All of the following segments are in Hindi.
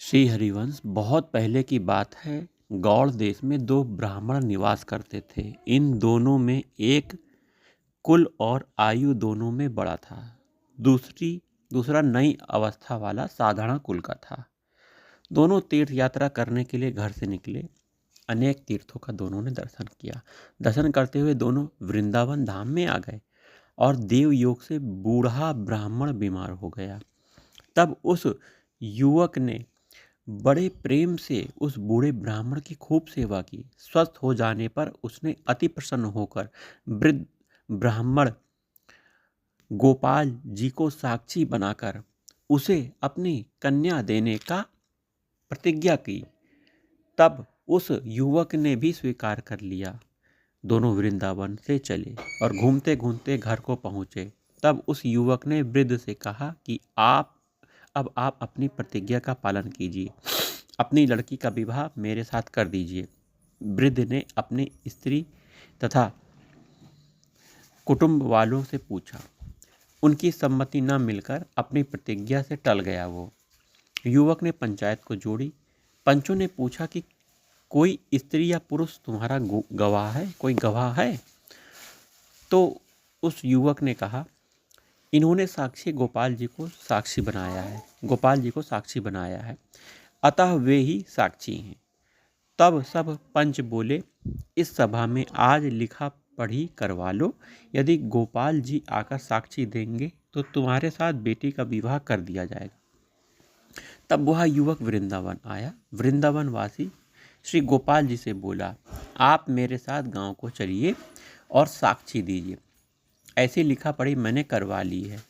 श्री हरिवंश बहुत पहले की बात है। गौड़ देश में दो ब्राह्मण निवास करते थे। इन दोनों में एक कुल और आयु दोनों में बड़ा था। दूसरा नई अवस्था वाला साधारण कुल का था। दोनों तीर्थ यात्रा करने के लिए घर से निकले। अनेक तीर्थों का दोनों ने दर्शन किया। दर्शन करते हुए दोनों वृंदावन धाम में आ गए और देव योग से बूढ़ा ब्राह्मण बीमार हो गया। तब उस युवक ने बड़े प्रेम से उस बूढ़े ब्राह्मण की खूब सेवा की। स्वस्थ हो जाने पर उसने अति प्रसन्न होकर वृद्ध ब्राह्मण गोपाल जी को साक्षी बनाकर उसे अपनी कन्या देने का प्रतिज्ञा की। तब उस युवक ने भी स्वीकार कर लिया। दोनों वृंदावन से चले और घूमते घूमते घर को पहुँचे। तब उस युवक ने वृद्ध से कहा कि आप अपनी प्रतिज्ञा का पालन कीजिए, अपनी लड़की का विवाह मेरे साथ कर दीजिए। वृद्ध ने अपनी स्त्री तथा कुटुंब वालों से पूछा। उनकी सम्मति न मिलकर अपनी प्रतिज्ञा से टल गया। वो युवक ने पंचायत को जोड़ी। पंचों ने पूछा कि कोई स्त्री या पुरुष तुम्हारा गवाह है, कोई गवाह है? तो उस युवक ने कहा, इन्होंने साक्षी गोपाल जी को साक्षी बनाया है, अतः वे ही साक्षी हैं। तब सब पंच बोले, इस सभा में आज लिखा पढ़ी करवा लो। यदि गोपाल जी आकर साक्षी देंगे तो तुम्हारे साथ बेटी का विवाह कर दिया जाएगा। तब वह युवक वृंदावन आया। वृंदावन वासी श्री गोपाल जी से बोला, आप मेरे साथ गांव को चलिए और साक्षी दीजिए। ऐसी लिखा पढ़ी मैंने करवा ली है।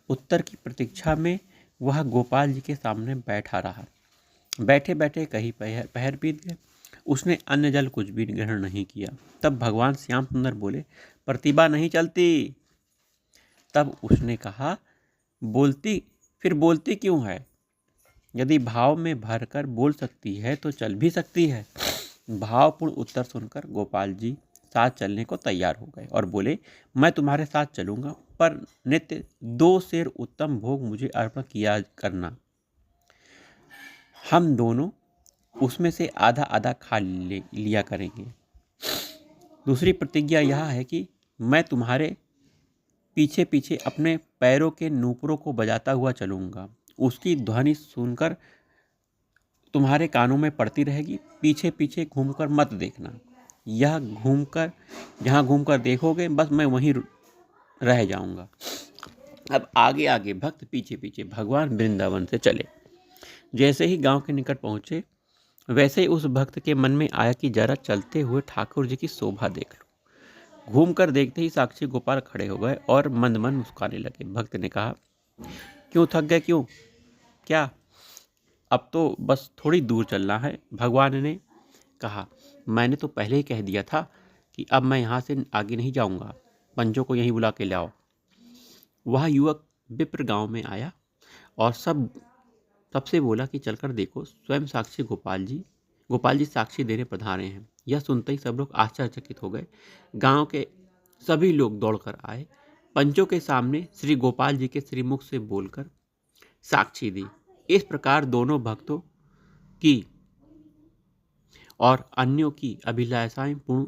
उत्तर की प्रतीक्षा में वह गोपाल जी के सामने बैठा रहा। बैठे बैठे कहीं पहर बीत गए। उसने अन्न जल कुछ भी ग्रहण नहीं किया। तब भगवान श्याम सुंदर बोले, प्रतिभा नहीं चलती। तब उसने कहा, बोलती क्यों है? यदि भाव में भरकर बोल सकती है तो चल भी सकती है। भावपूर्ण उत्तर सुनकर गोपाल जी साथ चलने को तैयार हो गए और बोले, मैं तुम्हारे साथ चलूंगा, पर नित्य 2 सेर उत्तम भोग मुझे अर्पण किया करना। हम दोनों उसमें से आधा आधा खा लिया करेंगे। दूसरी प्रतिज्ञा यह है कि मैं तुम्हारे पीछे पीछे अपने पैरों के नूपुरों को बजाता हुआ चलूंगा। उसकी ध्वनि सुनकर तुम्हारे कानों में पड़ती रहेगी। पीछे पीछे घूमकर मत देखना। जहाँ घूमकर देखोगे बस मैं वहीं रह जाऊंगा। अब आगे आगे भक्त पीछे पीछे भगवान वृंदावन से चले। जैसे ही गांव के निकट पहुंचे, वैसे ही उस भक्त के मन में आया कि जरा चलते हुए ठाकुर जी की शोभा देख लो। घूमकर देखते ही साक्षी गोपाल खड़े हो गए और मंद मंद मुस्कुराने लगे। भक्त ने कहा, क्यों थक गए? क्यों? क्या? अब तो बस थोड़ी दूर चलना है। भगवान ने कहा, मैंने तो पहले ही कह दिया था कि अब मैं यहाँ से आगे नहीं जाऊँगा। पंचों को यहीं बुला के लाओ। वह युवक विप्र गांव में आया और सबसे बोला कि चलकर देखो, स्वयं साक्षी गोपाल जी साक्षी देने पधारे हैं। यह सुनते ही सब लोग आश्चर्यचकित हो गए। गांव के सभी लोग दौड़कर आए। पंचों के सामने श्री गोपाल जी के श्रीमुख से बोलकर साक्षी दी। इस प्रकार दोनों भक्तों की और अन्यों की अभिलाषाएं पूर्ण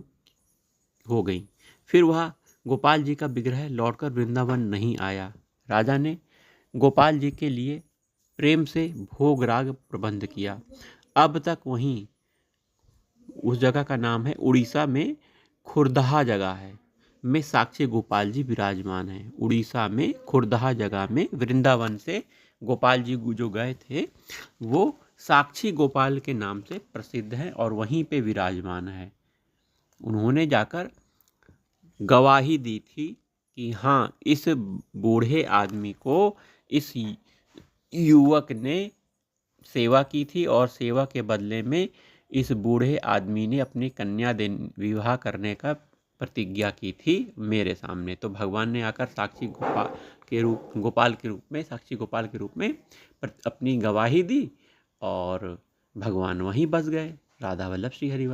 हो गईं। फिर वह गोपाल जी का विग्रह लौटकर वृंदावन नहीं आया। राजा ने गोपाल जी के लिए प्रेम से भोग राग प्रबंध किया। अब तक वहीं उस जगह का नाम है, उड़ीसा में खुरदहा जगह है, में साक्षी गोपाल जी विराजमान हैं। उड़ीसा में खुरदहा जगह में वृंदावन से गोपाल जी जो गए थे वो साक्षी गोपाल के नाम से प्रसिद्ध है और वहीं पे विराजमान है। उन्होंने जाकर गवाही दी थी कि हाँ, इस बूढ़े आदमी को इस युवक ने सेवा की थी और सेवा के बदले में इस बूढ़े आदमी ने अपनी कन्या विवाह करने का प्रतिज्ञा की थी मेरे सामने। तो भगवान ने आकर साक्षी गोपाल के रूप में अपनी गवाही दी और भगवान वहीं बस गए। राधा वल्लभ श्री हरि।